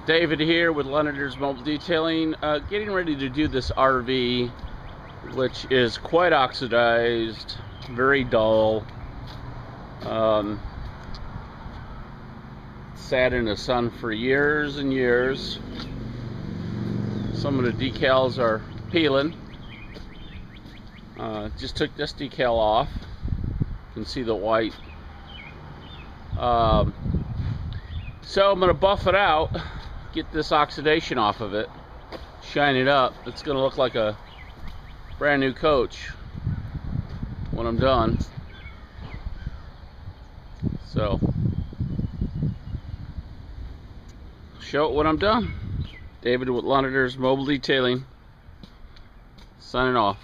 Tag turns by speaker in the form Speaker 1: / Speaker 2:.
Speaker 1: David here with Londoners Mobile Detailing, getting ready to do this RV, which is quite oxidized, very dull, sat in the sun for years and years. Some of the decals are peeling. Just took this decal off. You can see the white. So I'm going to buff it out, get this oxidation off of it, shine it up. It's going to look like a brand new coach when I'm done. So, show it when I'm done. David with Londoners Mobile Detailing, signing off.